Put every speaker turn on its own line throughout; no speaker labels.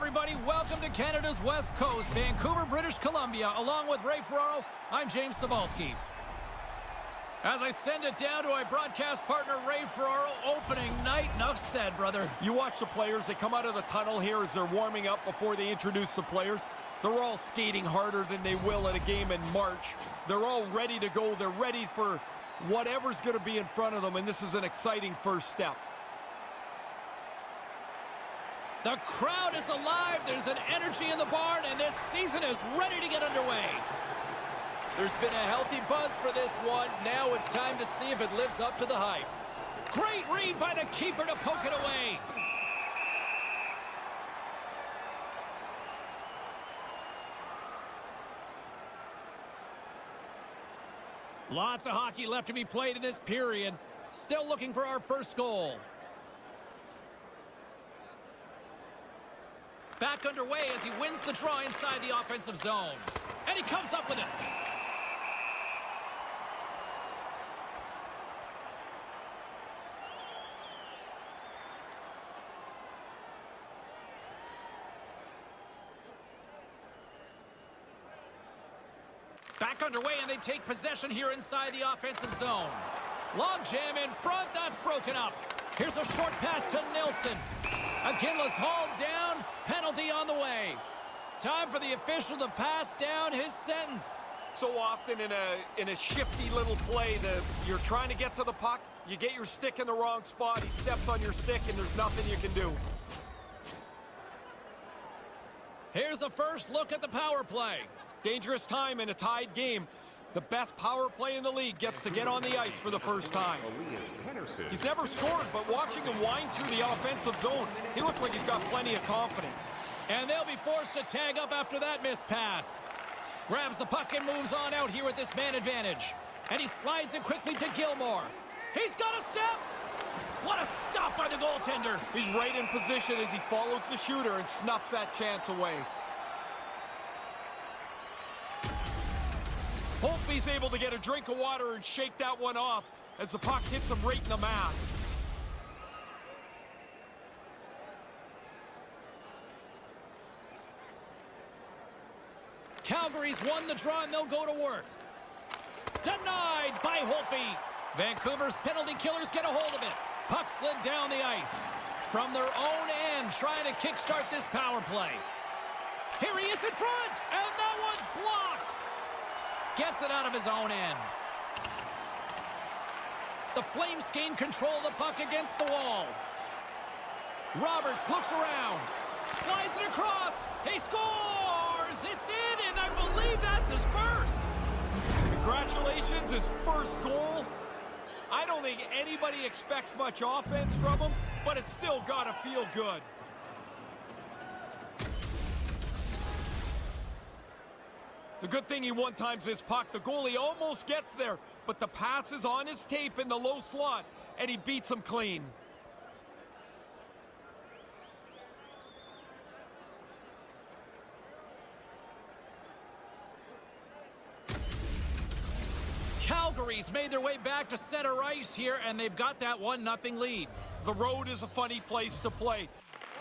everybody. Welcome to Canada's West Coast, Vancouver, British Columbia. Along with Ray Ferraro, I'm James Cybulski. As I send it down to my broadcast partner, Ray Ferraro, opening night. Enough said, brother.
You watch the players. They come out of the tunnel here as they're warming up before they introduce the players. They're all skating harder than they will at a game in March. They're all ready to go. They're ready for whatever's going to be in front of them, and this is an exciting first step.
The crowd is alive. There's an energy in the barn, and this season is ready to get underway. There's been a healthy buzz for this one. Now it's time to see if it lives up to the hype. Great read by the keeper to poke it away. Lots of hockey left to be played in this period. Still looking for our first goal. Back underway as he wins the draw inside the offensive zone. And he comes up with it. Back underway, and they take possession here inside the offensive zone. Log jam in front, that's broken up. Here's a short pass to Nilsson. McKinley's hauled down, penalty on the way. Time for the official to pass down his sentence.
So often in a shifty little play that you're trying to get to the puck, you get your stick in the wrong spot, he steps on your stick, and there's nothing you can do.
Here's a first look at the power play.
Dangerous time in a tied game. The best power play in the league gets to get on the ice for the first time. He's never scored, but watching him wind through the offensive zone, he looks like he's got plenty of confidence.
And they'll be forced to tag up after that missed pass. Grabs the puck and moves on out here with this man advantage. And he slides it quickly to Gilmore. He's got a step. What a stop by the goaltender.
He's right in position as he follows the shooter and snuffs that chance away. Holtby's able to get a drink of water and shake that one off as the puck hits him right in the mask.
Calgary's won the draw, and they'll go to work. Denied by Holtby. Vancouver's penalty killers get a hold of it. Puck slid down the ice. From their own end, trying to kickstart this power play. Here he is in front, and that one's blocked. Gets it out of his own end. The Flames gain control of the puck against the wall. Roberts looks around. Slides it across. He scores! It's in, and I believe that's his first.
Congratulations, his first goal. I don't think anybody expects much offense from him, but it's still got to feel good. The good thing he one-times this puck. The goalie almost gets there, but the pass is on his tape in the low slot, and he beats him clean.
Calgary's made their way back to center ice here, and they've got that 1-0 lead.
The road is a funny place to play.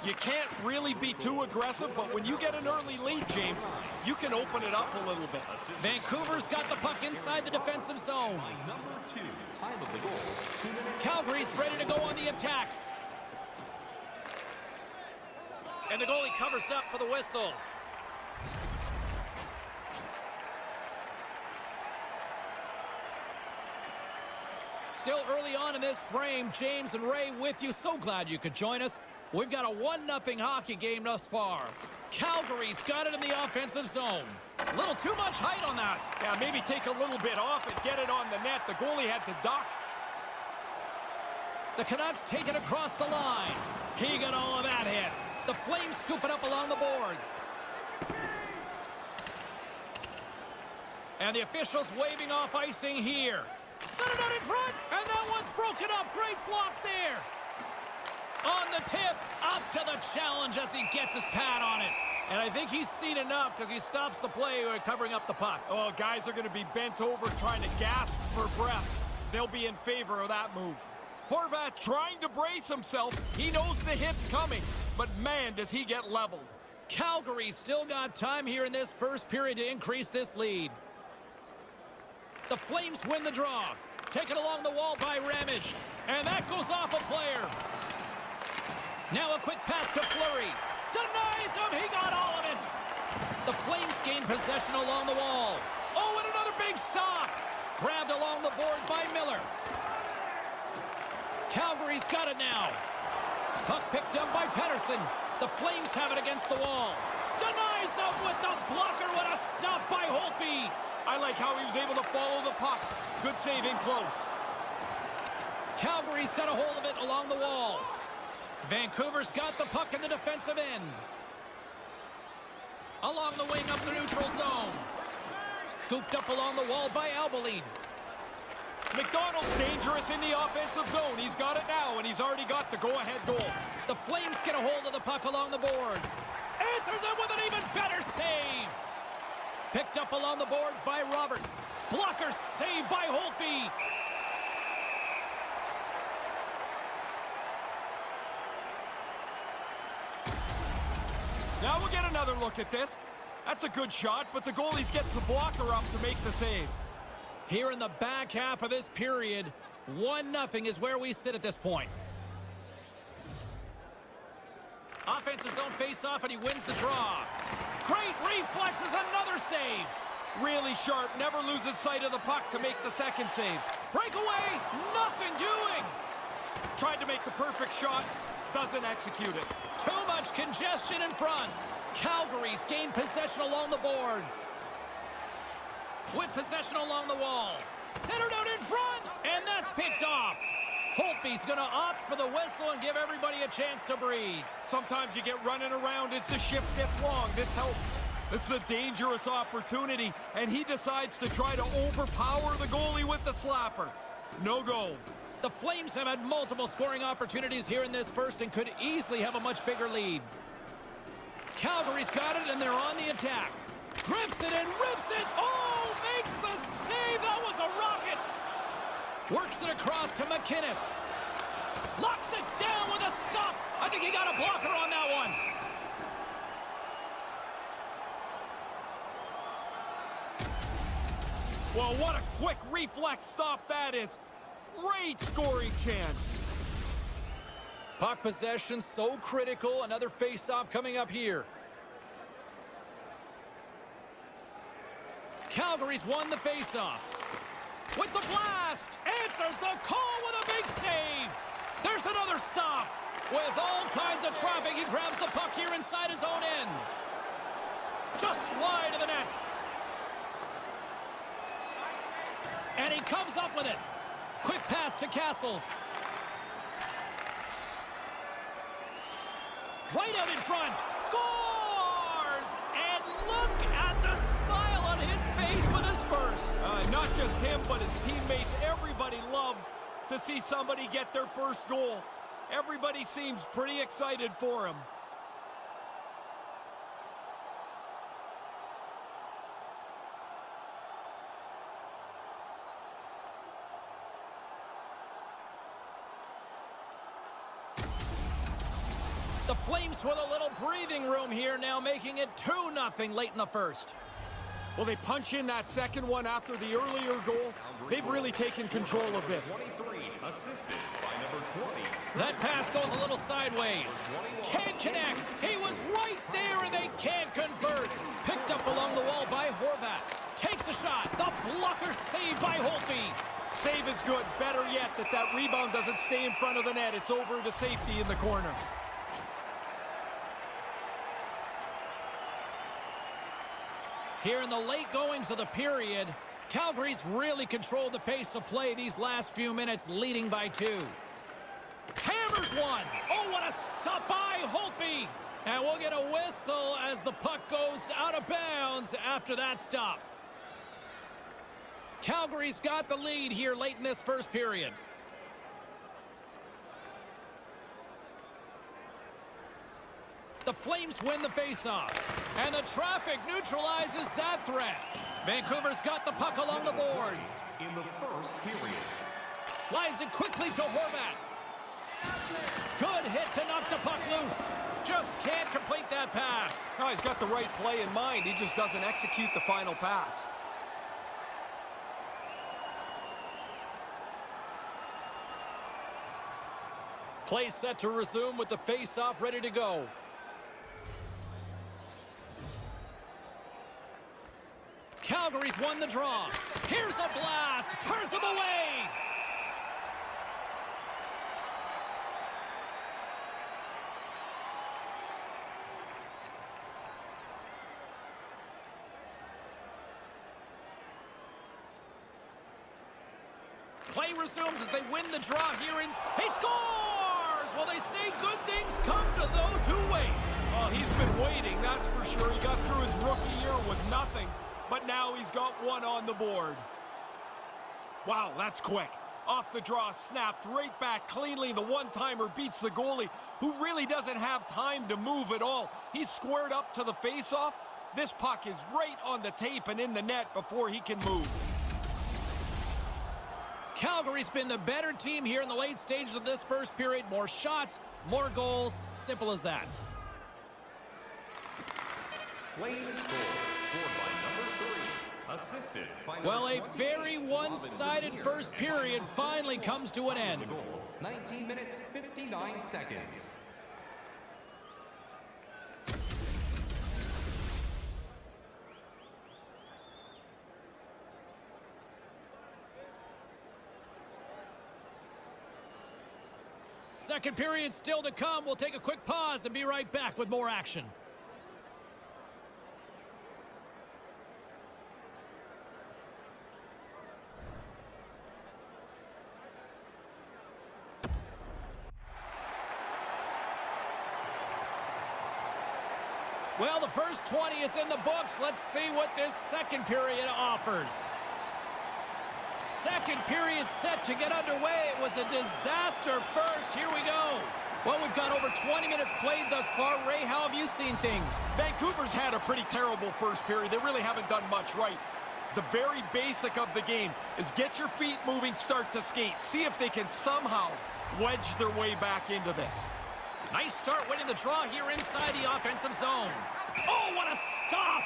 You can't really be too aggressive, but when you get an early lead, James, you can open it up a little bit.
Vancouver's got the puck inside the defensive zone. Calgary's ready to go on the attack. And the goalie covers up for the whistle. Still early on in this frame, James and Ray with you. So glad you could join us. We've got a 1-0 hockey game thus far. Calgary's got it in the offensive zone. A little too much height on that.
Yeah, maybe take a little bit off and get it on the net. The goalie had to duck.
The Canucks take it across the line. He got all of that hit. The Flames scoop it up along the boards. And the officials waving off icing here. Set it out in front, and that one's broken up. Great block there. On the tip, up to the challenge as he gets his pad on it. And I think he's seen enough because he stops the play covering up the puck.
Oh, guys are going to be bent over trying to gasp for breath. They'll be in favor of that move. Horvat's trying to brace himself. He knows the hit's coming, but man, does he get leveled.
Calgary still got time here in this first period to increase this lead. The Flames win the draw. Taken along the wall by Ramage. And that goes off a player. Now a quick pass to Fleury. Denies him. He got all of it. The Flames gain possession along the wall. Oh, and another big stop. Grabbed along the boards by Miller. Calgary's got it now. Puck picked up by Pettersson. The Flames have it against the wall. Denies him with the blocker. What a stop by Holtby.
I like how he was able to follow the puck. Good save in close.
Calgary's got a hold of it along the wall. Vancouver's got the puck in the defensive end. Along the wing up the neutral zone. Scooped up along the wall by Albolin.
McDonald's dangerous in the offensive zone. He's got it now, and he's already got the go-ahead goal.
The Flames get a hold of the puck along the boards. Answers it with an even better save. Picked up along the boards by Roberts. Blocker saved by Holtby.
Now we'll get another look at this. That's a good shot, but the goalie gets the blocker up to make the save.
Here in the back half of this period, 1-0 is where we sit at this point. Offensive zone face-off, and he wins the draw. Great reflexes, another save.
Really sharp, never loses sight of the puck to make the second save.
Breakaway, nothing doing.
Tried to make the perfect shot, doesn't execute it.
Too much congestion in front. Calgary's gained possession along the boards. With possession along the wall. Centered out in front, and that's picked off. Holtby's going to opt for the whistle and give everybody a chance to breathe.
Sometimes you get running around as the shift gets long. This helps. This is a dangerous opportunity, and he decides to try to overpower the goalie with the slapper. No goal.
The Flames have had multiple scoring opportunities here in this first and could easily have a much bigger lead. Calgary's got it, and they're on the attack. Grips it and rips it. Oh, makes the save. That was a rocket. Works it across to McInnes. Locks it down with a stop. I think he got a blocker on that one.
Well, what a quick reflex stop that is. Great scoring chance.
Puck possession so critical. Another face-off coming up here. Calgary's won the face-off. With the blast, answers the call with a big save. There's another stop. With all kinds of traffic, he grabs the puck here inside his own end. Just wide of the net. And he comes up with it. Quick pass to Castles. Right out in front. Scores! And look at the smile on his face with his first.
Not just him, but his teammates. Everybody loves to see somebody get their first goal. Everybody seems pretty excited for him.
The Flames with a little breathing room here now, making it 2-0 late in the first.
Well, they punch in that second one after the earlier goal. They've really taken control of this.
23, assisted by number 20.
That pass goes a little sideways. Can't connect. He was right there, and they can't convert. Picked up along the wall by Horvat. Takes a shot. The blocker saved by Holtby.
Save is good. Better yet that that rebound doesn't stay in front of the net. It's over to safety in the corner.
Here in the late goings of the period, Calgary's really controlled the pace of play these last few minutes, leading by 2. Hammers one. Oh, what a stop by Holtby. And we'll get a whistle as the puck goes out of bounds after that stop. Calgary's got the lead here late in this first period. The Flames win the faceoff, and the traffic neutralizes that threat. Vancouver's got the puck along the boards.
In the first period.
Slides it quickly to Horvat. Good hit to knock the puck loose. Just can't complete that pass.
Oh, he's got the right play in mind. He just doesn't execute the final pass.
Play set to resume with the face-off ready to go. Calgary's won the draw. Here's a blast. Turns him away. Play resumes as they win the draw here in... He scores! Well, they say good things come to those who wait.
Well, he's been waiting, that's for sure. He got through his rookie year with nothing, but now he's got one on the board. Wow, that's quick. Off the draw, snapped right back cleanly. The one-timer beats the goalie, who really doesn't have time to move at all. He's squared up to the face-off. This puck is right on the tape and in the net before he can move.
Calgary's been the better team here in the late stages of this first period. More shots, more goals. Simple as that.
Flames scored by number 3. Assisted by
Well, a
number 28,
very one-sided
Robin
first
Lanier.
period finally comes to an end.
The goal, 19 minutes, 59 seconds.
Second period still to come. We'll take a quick pause and be right back with more action. Well, the first 20 is in the books. Let's see what this second period offers. Second period set to get underway. It was a disaster first. Here we go. Well, we've got over 20 minutes played thus far. Ray, how have you seen things?
Vancouver's had a pretty terrible first period. They really haven't done much right. The very basic of the game is get your feet moving, start to skate. See if they can somehow wedge their way back into this.
Nice start winning the draw here inside the offensive zone. Oh, what a stop!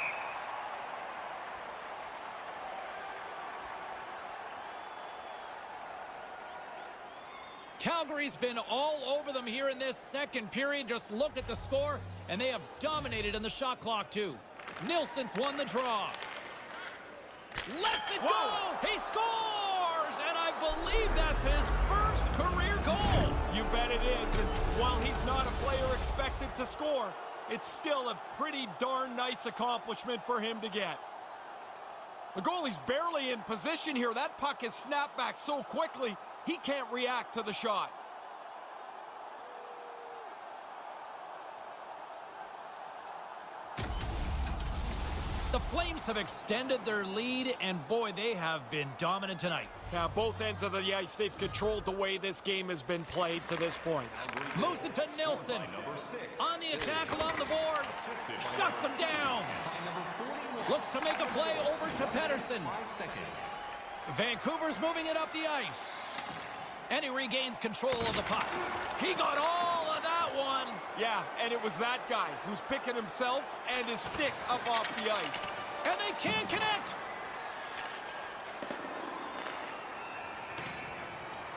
Calgary's been all over them here in this second period. Just look at the score, and they have dominated in the shot clock, too. Nilsson's won the draw. Lets it go! He scores! And I believe that's his first career goal.
You bet it is, and while he's not a player expected to score, it's still a pretty darn nice accomplishment for him to get. The goalie's barely in position here. That puck is snapped back so quickly, he can't react to the shot.
The Flames have extended their lead, and boy, they have been dominant tonight.
Now, both ends of the ice, they've controlled the way this game has been played to this point.
Moves it to Nilsson. On the attack along the boards. Shuts him down. Looks to make a play over to Pettersson. Vancouver's moving it up the ice. And he regains control of the puck. He got all of that one.
Yeah, and it was that guy who's picking himself and his stick up off the ice.
And they can't connect.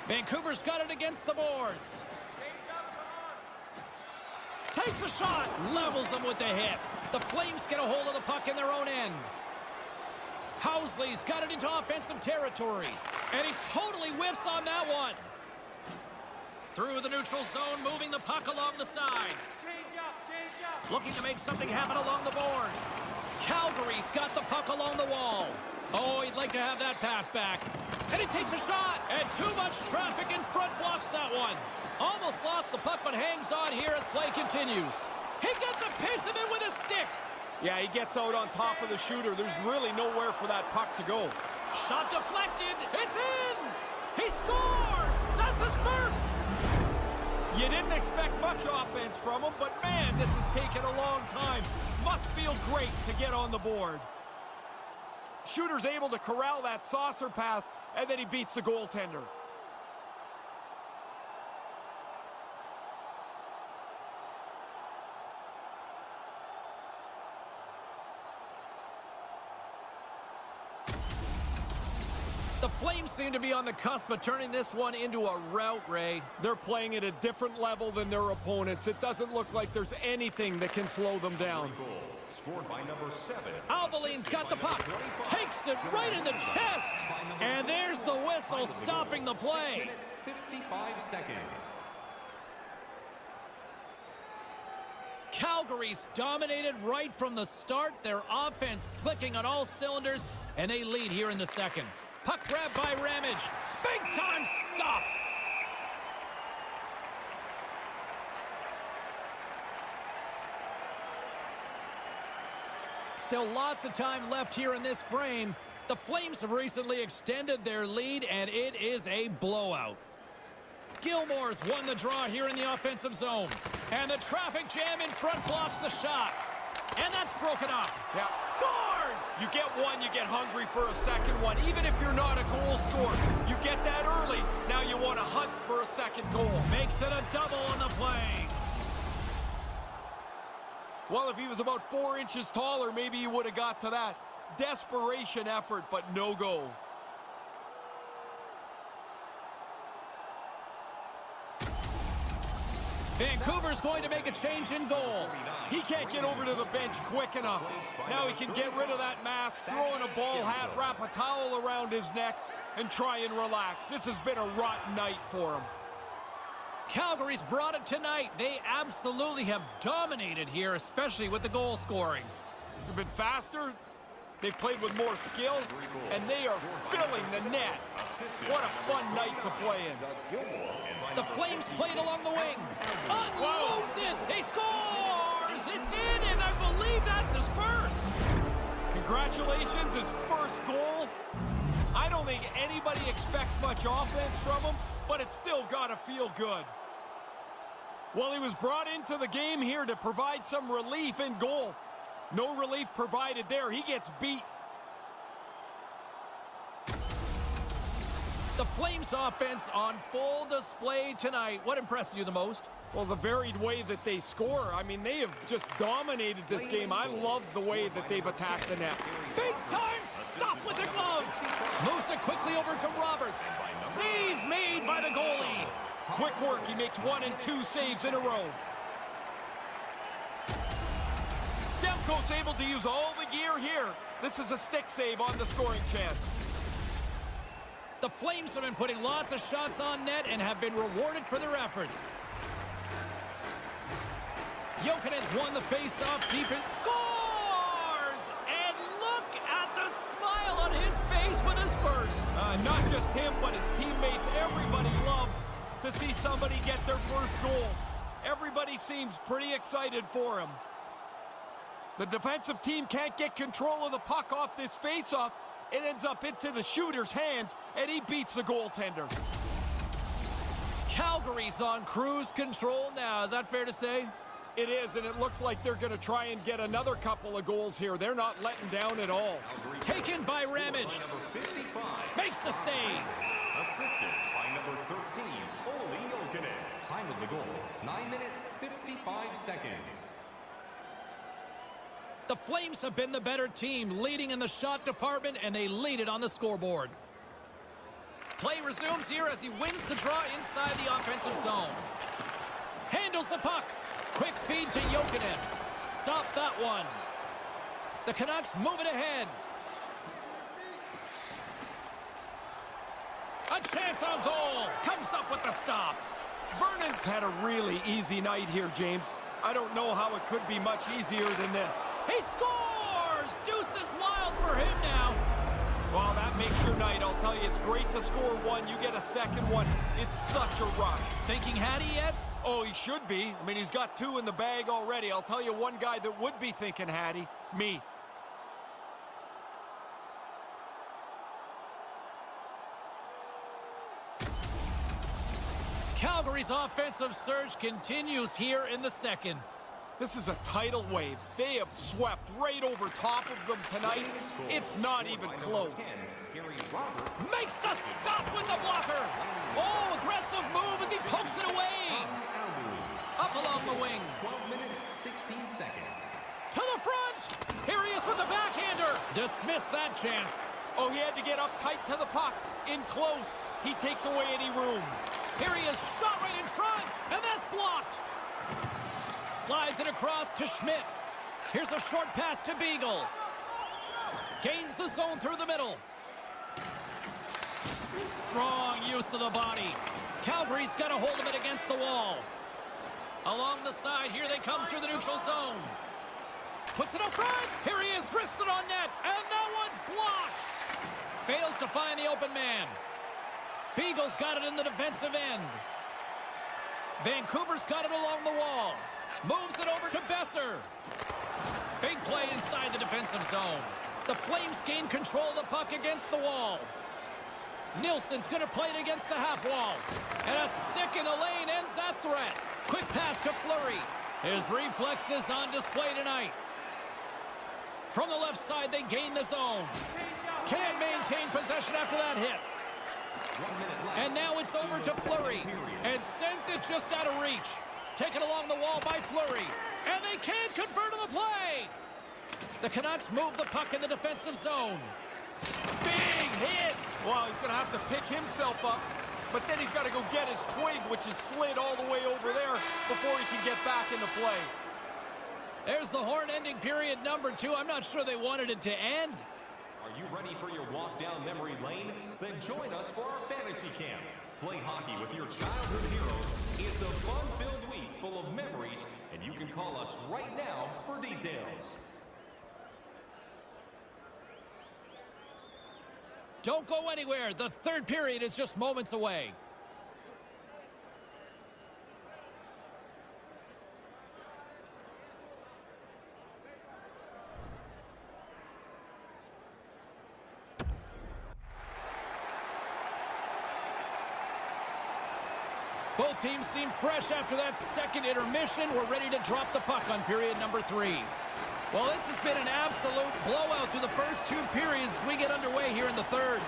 Vancouver's got it against the boards. Takes a shot. Levels them with the hit. The Flames get a hold of the puck in their own end. Housley's got it into offensive territory. And he totally whiffs on that one. Through the neutral zone, moving the puck along the side.
Change up.
Looking to make something happen along the boards. Calgary's got the puck along the wall. Oh, he'd like to have that pass back. And he takes a shot. And too much traffic in front blocks that one. Almost lost the puck, but hangs on here as play continues. He gets a piece of it with a stick.
Yeah, he gets out on top of the shooter. There's really nowhere for that puck to go.
Shot deflected. It's in. He scores. That's his first.
You didn't expect much offense from him, but man, this has taken a long time. Must feel great to get on the board. Shooter's able to corral that saucer pass, and then he beats the goaltender.
Flames seem to be on the cusp of turning this one into a rout, Ray.
They're playing at a different level than their opponents. It doesn't look like there's anything that can slow them down.
Goal scored by number 7.
Albaline's got the puck. Takes it right in the chest. And there's the whistle stopping the play.
55 seconds.
Calgary's dominated right from the start. Their offense clicking on all cylinders, and they lead here in the second. Puck grab by Ramage. Big time stop. Still lots of time left here in this frame. The Flames have recently extended their lead, and it is a blowout. Gilmore's won the draw here in the offensive zone. And the traffic jam in front blocks the shot. And that's broken up.
Yeah.
Scores!
You get one, you get hungry for a second one. Even if you're not a goal scorer, you get that early. Now you want to hunt for a second goal.
Makes it a double on the play.
Well, if he was about 4 inches taller, maybe he would have got to that. Desperation effort, but no go.
Vancouver's going to make a change in goal.
He can't get over to the bench quick enough. Now he can get rid of that mask, throw in a ball hat, wrap a towel around his neck, and try and relax. This has been a rotten night for him.
Calgary's brought it tonight. They absolutely have dominated here, especially with the goal scoring.
They've been faster, they've played with more skill, and they are filling the net. What a fun night to play in.
The Flames played along the wing. Unloads it. He scores. It's in, and I believe that's his first.
Congratulations, his first goal. I don't think anybody expects much offense from him, but it's still got to feel good. Well, he was brought into the game here to provide some relief in goal. No relief provided there. He gets beat.
The Flames offense on full display tonight. What impresses you the most?
Well, the varied way that they score. I mean, they have just dominated this game. I love the way that they've attacked the net.
Big time stop with the glove. Moves it quickly over to Roberts. Save made by the goalie.
Quick work. He makes 1 and 2 saves in a row. Demko's able to use all the gear here. This is a stick save on the scoring chance.
The Flames have been putting lots of shots on net and have been rewarded for their efforts. Jokinen's won the face-off deep in. Scores! And look at the smile on his face with his first.
Not just him, but his teammates. Everybody loves to see somebody get their first goal. Everybody seems pretty excited for him. The defensive team can't get control of the puck off this face-off. It ends up into the shooter's hands, and he beats the goaltender.
Calgary's on cruise control now. Is that fair to say?
It is, and it looks like they're going to try and get another couple of goals here. They're not letting down at all.
Taken by Ramage. Makes the save.
Assisted by number 13, Olli Jokinen. Time of the goal, 9 minutes, 55 seconds.
The Flames have been the better team, leading in the shot department, and they lead it on the scoreboard. Play resumes here as he wins the draw inside the offensive zone. Handles the puck. Quick feed to Jokinen. Stop that one. The Canucks move it ahead. A chance on goal. Comes up with the stop.
Vernon's had a really easy night here, James. I don't know how it could be much easier than this.
He scores! Deuce is wild for him now.
Well, that makes your night. I'll tell you, it's great to score one. You get a second one. It's such a rush.
Thinking Hattie yet?
Oh, he should be. I mean, he's got 2 in the bag already. I'll tell you one guy that would be thinking Hattie. Me.
Calgary's offensive surge continues here in the second.
This is a tidal wave. They have swept right over top of them tonight. It's not even close.
Makes the stop with the blocker. Oh, aggressive move as he pokes it away. Up along the wing.
12 minutes, 16 seconds.
To the front. Here he is with the backhander. Dismiss that chance.
Oh, he had to get up tight to the puck. In close. He takes away any room.
Here he is, shot right in front, and that's blocked. Slides it across to Schmidt. Here's a short pass to Beagle. Gains the zone through the middle. Strong use of the body. Calgary's got a hold of it against the wall. Along the side, here they come through the neutral zone. Puts it up front. Here he is, wristed on net, and that one's blocked. Fails to find the open man. Beagle's got it in the defensive end. Vancouver's got it along the wall. Moves it over to Besser. Big play inside the defensive zone. The Flames gain control of the puck against the wall. Nielsen's going to play it against the half wall. And a stick in the lane ends that threat. Quick pass to Fleury. His reflexes on display tonight. From the left side, they gain the zone. Can't maintain possession after that hit. And now it's over to Fleury. And sends it just out of reach. Taken along the wall by Fleury. And they can't convert on the play. The Canucks move the puck in the defensive zone. Big hit.
Well, he's going to have to pick himself up. But then he's got to go get his twig, which is slid all the way over there before he can get back into play.
There's the horn ending period number 2. I'm not sure they wanted it to end.
Are you ready for your walk down memory lane? Then join us for our fantasy camp. Play hockey with your childhood heroes. It's a fun-filled week full of memories, and you can call us right now for details.
Don't go anywhere. The third period is just moments away. Both teams seem fresh after that second intermission. We're ready to drop the puck on period number 3. Well, this has been an absolute blowout through the first 2 periods as we get underway here in the third.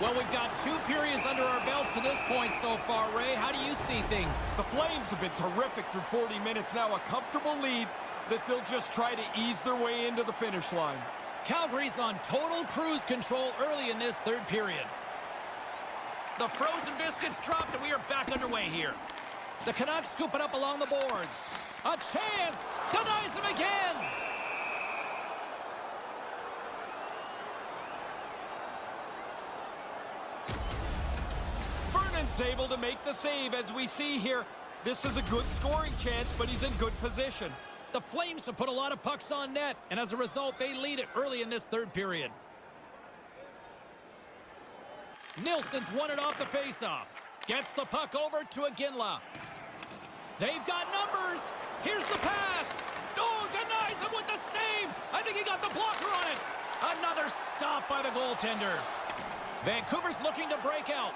Well, we've got 2 periods under our belts to this point so far. Ray, how do you see things?
The Flames have been terrific through 40 minutes now. A comfortable lead that they'll just try to ease their way into the finish line.
Calgary's on total cruise control early in this third period. The frozen biscuits dropped, and we are back underway here. The Canucks scoop it up along the boards. A chance! Denies him again!
Vernon's able to make the save, as we see here. This is a good scoring chance, but he's in good position.
The Flames have put a lot of pucks on net, and as a result, they lead it early in this third period. Nielsen's won it off the faceoff. Gets the puck over to Iginla. They've got numbers. Here's the pass. Oh, denies him with the save. I think he got the blocker on it. Another stop by the goaltender. Vancouver's looking to break out.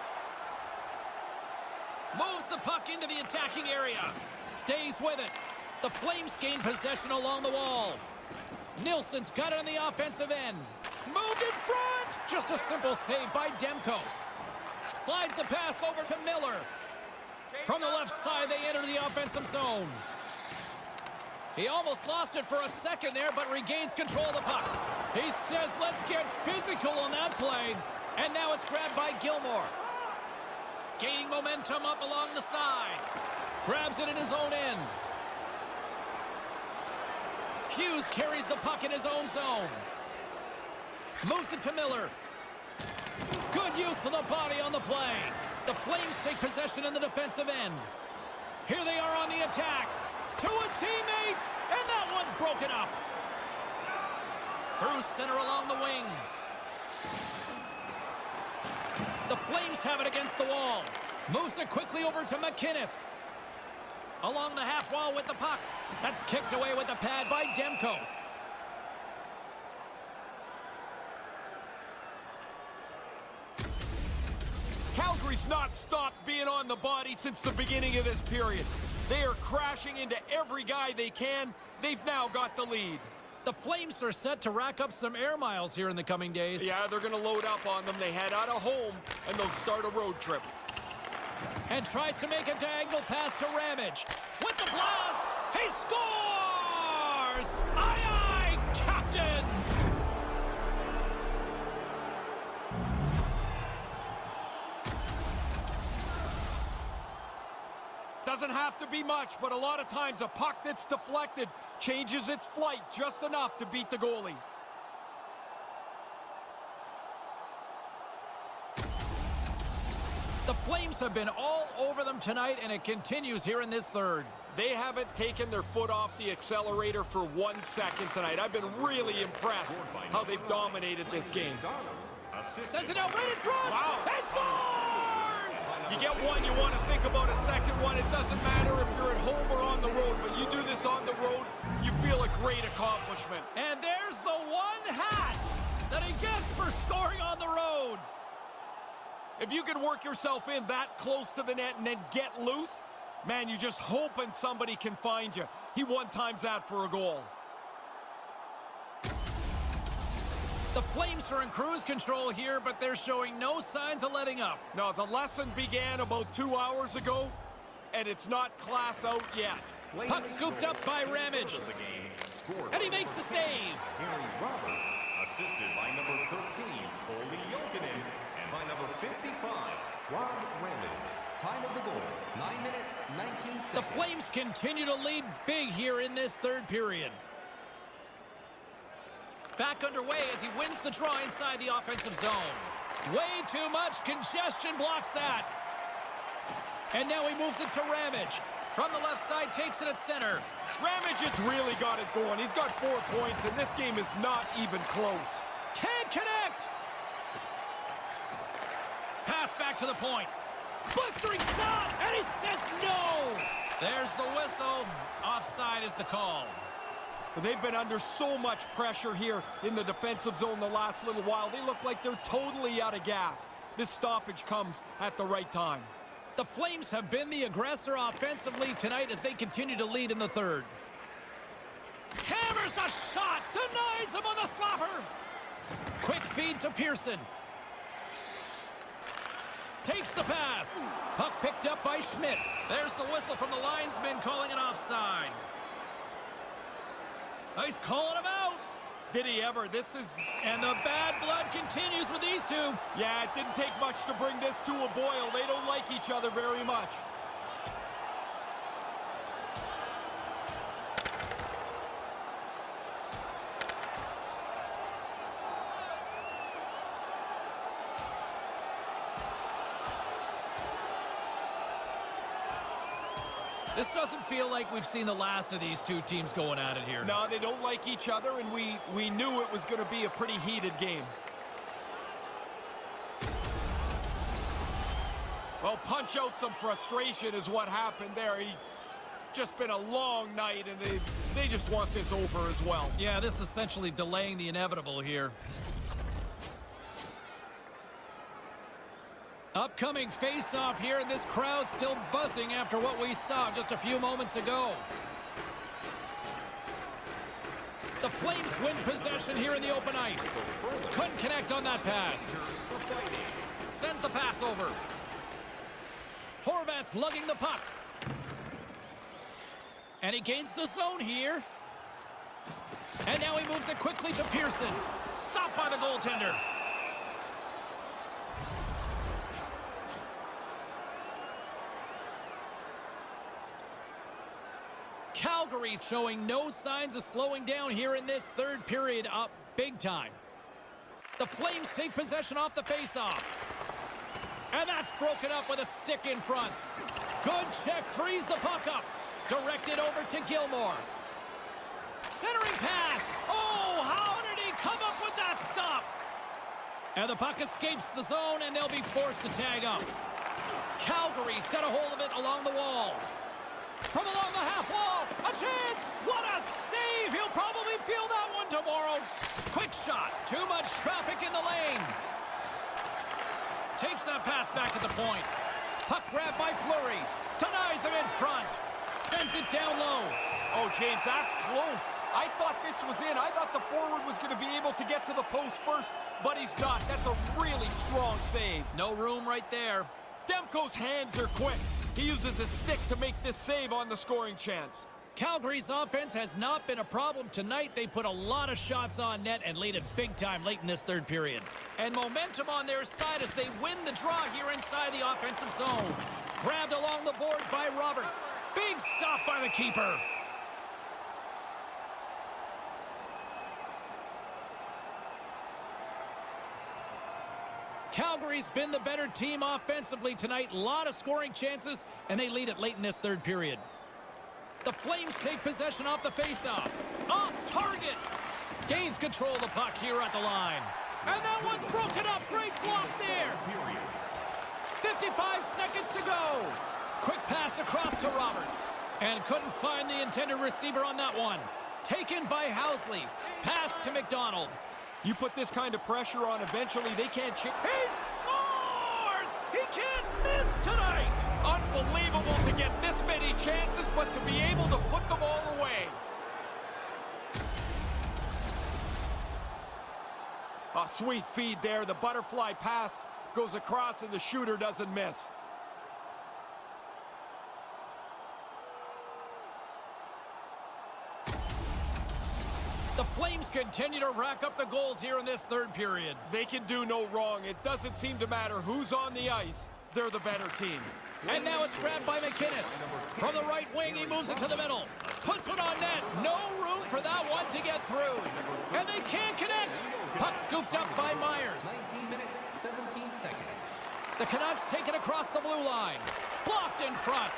Moves the puck into the attacking area. Stays with it. The Flames gain possession along the wall. Nielsen's got it on the offensive end. Moved in front! Just a simple save by Demko. Slides the pass over to Miller. From the left side, they enter the offensive zone. He almost lost it for a second there, but regains control of the puck. He says, let's get physical on that play. And now it's grabbed by Gilmore. Gaining momentum up along the side. Grabs it in his own end. Hughes carries the puck in his own zone. Moves it to Miller. Good use of the body on the play. The Flames take possession in the defensive end. Here they are on the attack. To his teammate, and that one's broken up. Through center along the wing. The Flames have it against the wall. Moves it quickly over to McInnes. Along the half wall with the puck. That's kicked away with the pad by Demko.
Calgary's not stopped being on the body since the beginning of this period. They are crashing into every guy they can. They've now got the lead.
The Flames are set to rack up some air miles here in the coming days.
Yeah, they're going to load up on them. They head out of home, and they'll start a road trip.
And tries to make a diagonal pass to Ramage. With the blast, he scores! Aye, aye, Captain!
Doesn't have to be much, but a lot of times a puck that's deflected changes its flight just enough to beat the goalie.
The Flames have been all over them tonight, and it continues here in this third.
They haven't taken their foot off the accelerator for 1 second tonight. I've been really impressed how they've dominated this game.
Sends it out right in front.
Wow.
And scores!
You get one, you want to think about a second one. It doesn't matter if you're at home or on the road, but you do this on the road, you feel a great accomplishment.
And there's the one hat that he gets for scoring on the road.
If you can work yourself in that close to the net and then get loose, man, you're just hoping somebody can find you. He one-times that for a goal.
The Flames are in cruise control here, but they're showing no signs of letting up.
No, the lesson began about 2 hours ago, and it's not class out yet.
Puck scooped up by Ramage. And he makes the save.
Harry Roberts, assisted by number 13, Olli Jokinen, and by number 55, Rob Ramage. Time of the goal, 9 minutes, 19 seconds.
The Flames continue to lead big here in this third period. Back underway as he wins the draw inside the offensive zone. Way too much congestion blocks that. And now he moves it to Ramage. From the left side, takes it at center.
Ramage has really got it going. He's got 4 points, and this game is not even close.
Can't connect. Pass back to the point. Blistering shot, and he says no. There's the whistle. Offside is the call.
They've been under so much pressure here in the defensive zone the last little while. They look like they're totally out of gas. This stoppage comes at the right time.
The Flames have been the aggressor offensively tonight as they continue to lead in the third. Hammers the shot, denies him on the slapper. Quick feed to Pearson. Takes the pass. Puck picked up by Schmidt. There's the whistle from the linesman calling it offside. He's calling him out.
Did he ever?
And the bad blood continues with these two.
Yeah, it didn't take much to bring this to a boil. They don't like each other very much.
This doesn't feel like we've seen the last of these two teams going at it here.
No, they don't like each other, and we knew it was going to be a pretty heated game. Well, punch out some frustration is what happened there. Just been a long night, and they just want this over as well.
Yeah, this is essentially delaying the inevitable here. Upcoming face-off here, and this crowd still buzzing after what we saw just a few moments ago. The Flames win possession here in the open ice. Couldn't connect on that pass. Sends the pass over. Horvat's lugging the puck. And he gains the zone here. And now he moves it quickly to Pearson. Stopped by the goaltender. Calgary's showing no signs of slowing down here in this third period, up big time. The Flames take possession off the faceoff. And that's broken up with a stick in front. Good check, frees the puck up. Directed over to Gilmore. Centering pass. Oh, how did he come up with that stop? And the puck escapes the zone, and they'll be forced to tag up. Calgary's got a hold of it along the wall. From along the half wall, a chance! What a save! He'll probably feel that one tomorrow. Quick shot, too much traffic in the lane. Takes that pass back at the point. Puck grab by Fleury. Denies him in front. Sends it down low.
Oh, James, that's close. I thought this was in. I thought the forward was going to be able to get to the post first, but he's not. That's a really strong save.
No room right there.
Demko's hands are quick. He uses his stick to make this save on the scoring chance.
Calgary's offense has not been a problem tonight. They put a lot of shots on net and lead it big time late in this third period. And momentum on their side as they win the draw here inside the offensive zone. Grabbed along the boards by Roberts. Big stop by the keeper. Calgary's been the better team offensively tonight. A lot of scoring chances, and they lead it late in this third period. The Flames take possession off the faceoff. Off target. Gains control of the puck here at the line. And that one's broken up. Great block there. 55 seconds to go. Quick pass across to Roberts. And couldn't find the intended receiver on that one. Taken by Housley. Pass to McDonald.
You put this kind of pressure on, eventually they can't chip.
He scores! He can't miss tonight!
Unbelievable to get this many chances, but to be able to put them all away. A sweet feed there. The butterfly pass goes across and the shooter doesn't miss.
The Flames continue to rack up the goals here in this third period.
They can do no wrong. It doesn't seem to matter who's on the ice. They're the better team.
And now it's grabbed by McInnes. From the right wing, he moves it to the middle. Puts it on net. No room for that one to get through. And they can't connect. Puck scooped up by Myers.
19 minutes, 17 seconds.
The Canucks take it across the blue line. Blocked in front.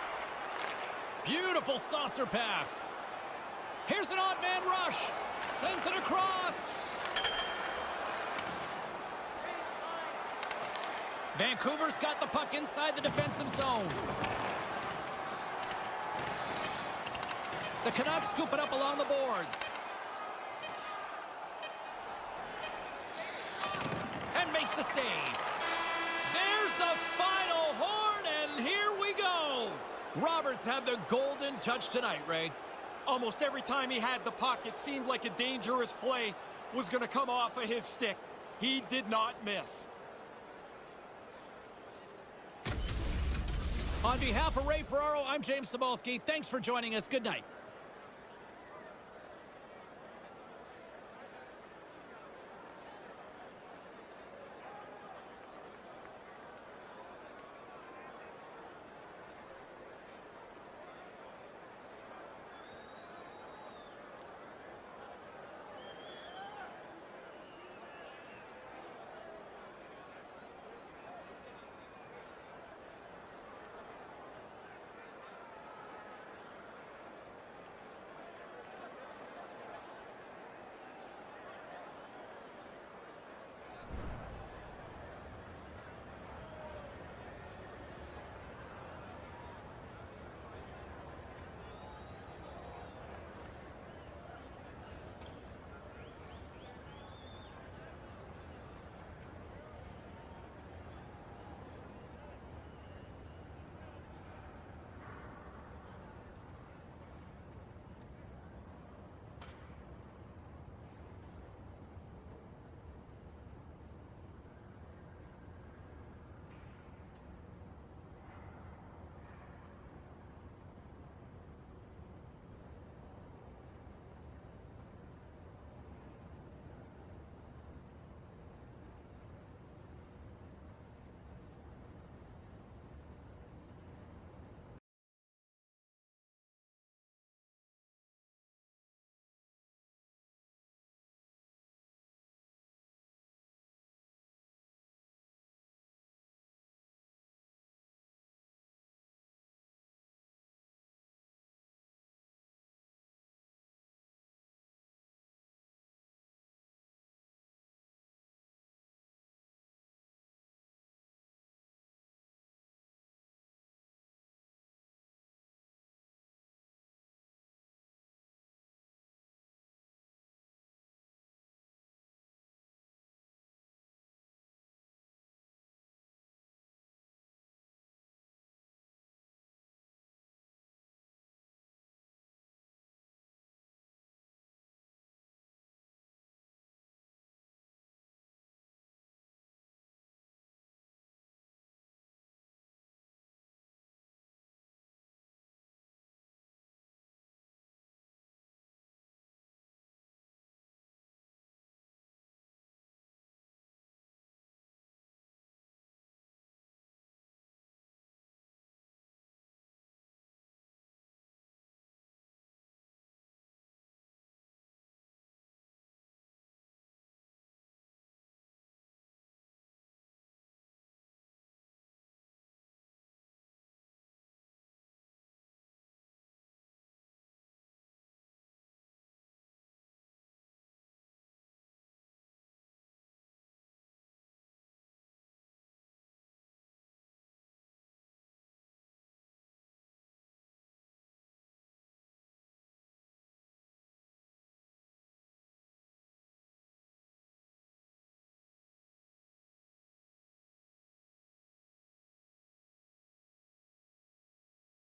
Beautiful saucer pass. Here's an odd man rush. Sends it across. Vancouver's got the puck inside the defensive zone. The Canucks scoop it up along the boards. And makes the save. There's the final horn, and here we go. Roberts had the golden touch tonight, Ray.
Almost every time he had the puck, it seemed like a dangerous play was going to come off of his stick. He did not miss.
On behalf of Ray Ferraro, I'm James Cybulski. Thanks for joining us. Good night.